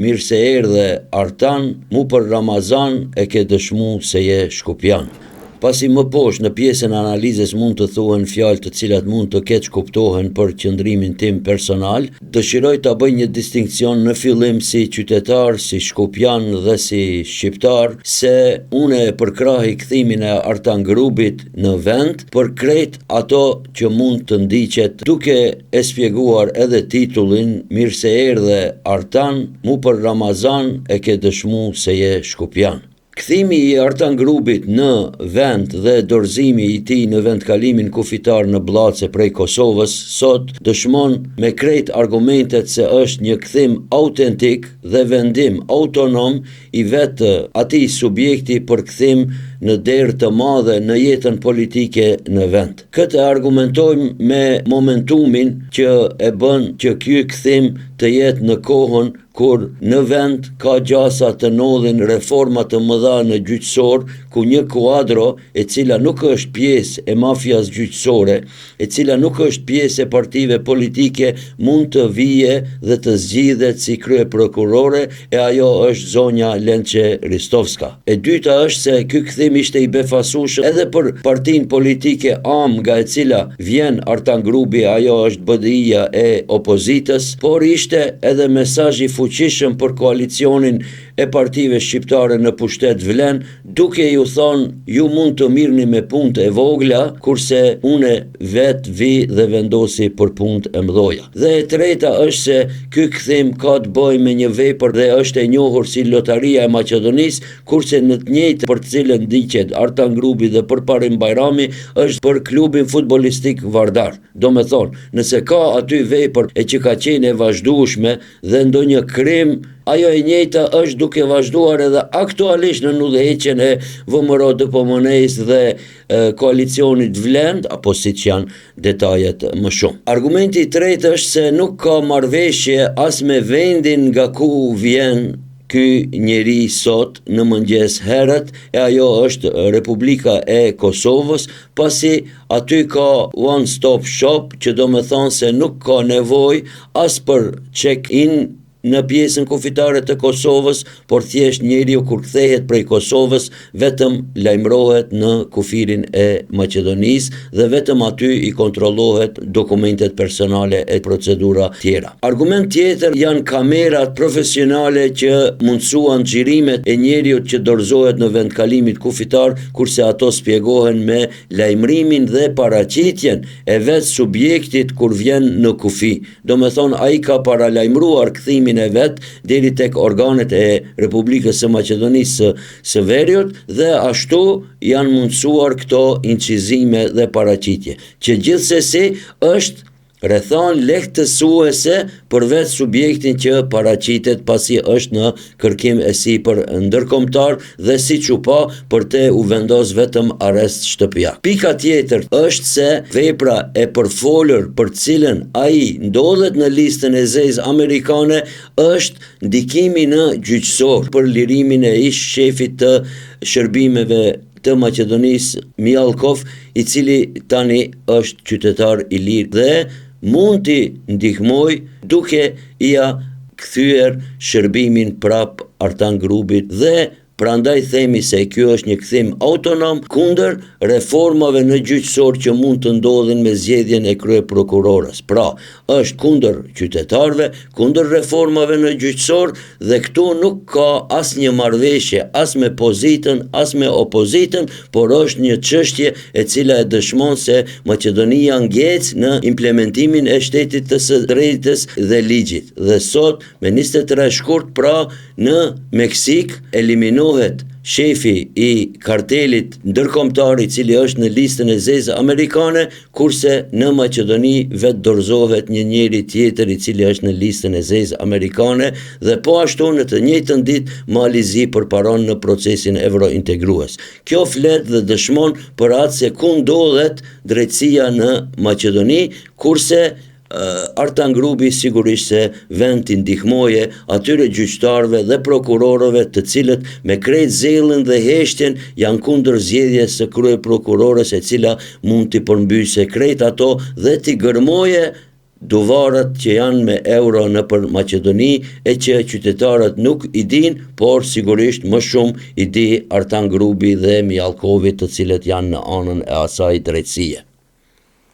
mirë se erdhe Artan, mu për Ramazan e ke dëshmu se je shkupjan. Pasi më poshtë në pjesën analizës mund të thuhen fjalë të cilat mund të keq kuptohen për qëndrimin tim personal, dëshiroj ta bëj një distinkcion në fillim si qytetar, si shkupjan dhe si shqiptar, se une e përkrahi kthimin e Artan Grubit në vend për krejt ato që mund të ndiqet duke e spjeguar edhe titullin mirë se erdhe Artan, mu për Ramazan e ke dëshmu se je shkupjan. Kthimi i Artan Grubit në vend dhe dorëzimi i tij në vendkalimin kufitar në Blace prej Kosovës sot dëshmon me krejt argumentet se është një kthim autentik dhe vendim autonom i vetë atij subjekti për kthim në derë të madhe në jetën politike në vend. Këtë argumentojmë me momentumin që e bën që ky kthim të jetë në kohën kur në vend ka gjasa të ndodhin reforma të mëdha në gjyqësor, ku një kuadro e cila nuk është pjesë e mafias gjyqësore, e cila nuk është pjesë e partive politike, mund të vije dhe të zgjidhet si krye prokurore, e ajo është zonja Lençe Ristovska. E dyta është se ky kthim ishte i befasueshëm edhe për partinë politike AM nga e cila vjen Artan Grubi, ajo është BDI-ja e opozitës, por ishte edhe mesazh i fuqishëm për koalicionin e partive shqiptare në pushtet Vlen, duke ju thonë ju mund të mirni me punët e vogla, kurse une vet vi dhe vendosi për punët e mdhoja. Dhe e treta është se ky kthim ka të bëjë me një vepër dhe është e njohur si Lotaria e Maqedonisë, kurse në të njëjtën për të cilën ndiqet Artan Grubi dhe Përparim Bajrami është për klubin futbollistik Vardar. Do me thonë, nëse ka aty vepër e që ka qenë e vazhdueshme dhe ndonjë krim, ajo e njëjta është duke vazhduar edhe aktualisht në udhëheqjen e VMRO DPMNE-s dhe koalicionit Vlen, apo siç janë detajet më shumë. Argumenti i tretë është se nuk ka marrëveshje as me vendin nga ku vjen ky njeri sot në mëngjes herët, e ajo është Republika e Kosovës, pasi aty ka one stop shop, që do me thonë se nuk ka nevojë as për check-in në pjesën kufitare të Kosovës, por thjesht njeriu kur kthehet prej Kosovës vetëm lajmërohet në kufirin e Maqedonisë dhe vetëm aty i kontrollohet dokumentet personale e procedura tjera. Argument tjetër janë kamerat profesionale që mundsuan xhirimet e njeriut që dorëzohet në vendkalimit kufitar, kurse ato spjegohen me lajmërimin dhe paraqitjen e vetë subjektit kur vjen në kufi. Do me thonë, ai ka paralajmëruar kthimin e vet deri tek organet e Republikës së Maqedonisë së Veriut dhe ashtu janë mundsuar këto incizime dhe paraqitje, që gjithsesi është rrethon lehtësuese për vetë subjektin që paraqitet, pasi është në kërkim e sipër ndërkombëtar dhe siç u pa për te u vendos vetëm arrest shtëpiak. Pika tjetër është se vepra e përfolur për cilën ai ndodhet në listën e zezë amerikane është ndikimi në gjyqësor për lirimin e ish shefit të shërbimeve të Maqedonisë Mjalkov, i cili tani është qytetar i lirë dhe mund t'i ndihmoj duke ia kthyer shërbimin prap Artan Grubit dhe prandaj themi se kjo është një kthim autonom kundër reformave në gjyqësor që mund të ndodhin me zgjedhjen e kryeprokurorës. Pra, është kundër qytetarëve, kundër reformave në gjyqësor dhe këtu nuk ka asnjë marrëveshje as me pozitën, as me opozitën, por është një çështje e cila e dëshmon se Maqedonia ngec në implementimin e shtetit të së drejtës dhe ligjit. Dhe sot me 23 shkurt, pra në Meksik eliminohet shefi i kartelit ndërkombëtar i cili është në listën e zezë amerikane, kurse në Maqedoni vetë dorëzohet një njeri tjetër i cili është në listën e zezë amerikane dhe po ashtu në të njëjtën ditë Mali Zi përparon në procesin evrointegrues. Kjo flet dhe dëshmon për atë se ku ndodhet drejtësia në Maqedoni, kurse Artan Grubi sigurisht se vend t'i ndihmoje atyre gjyqtarëve dhe prokurorëve të cilët me krejt zellën dhe heshtjen janë kundër zgjedhjes së kryeprokurores, e cila mund t'i përmbysë krejt ato dhe t'i gërmoje duvarat që janë me euro nëpër Maqedoni e që qytetarët nuk i din, por sigurisht më shumë i di Artan Grubi dhe Mjallkovi, të cilët janë në anën e asaj drejtësie.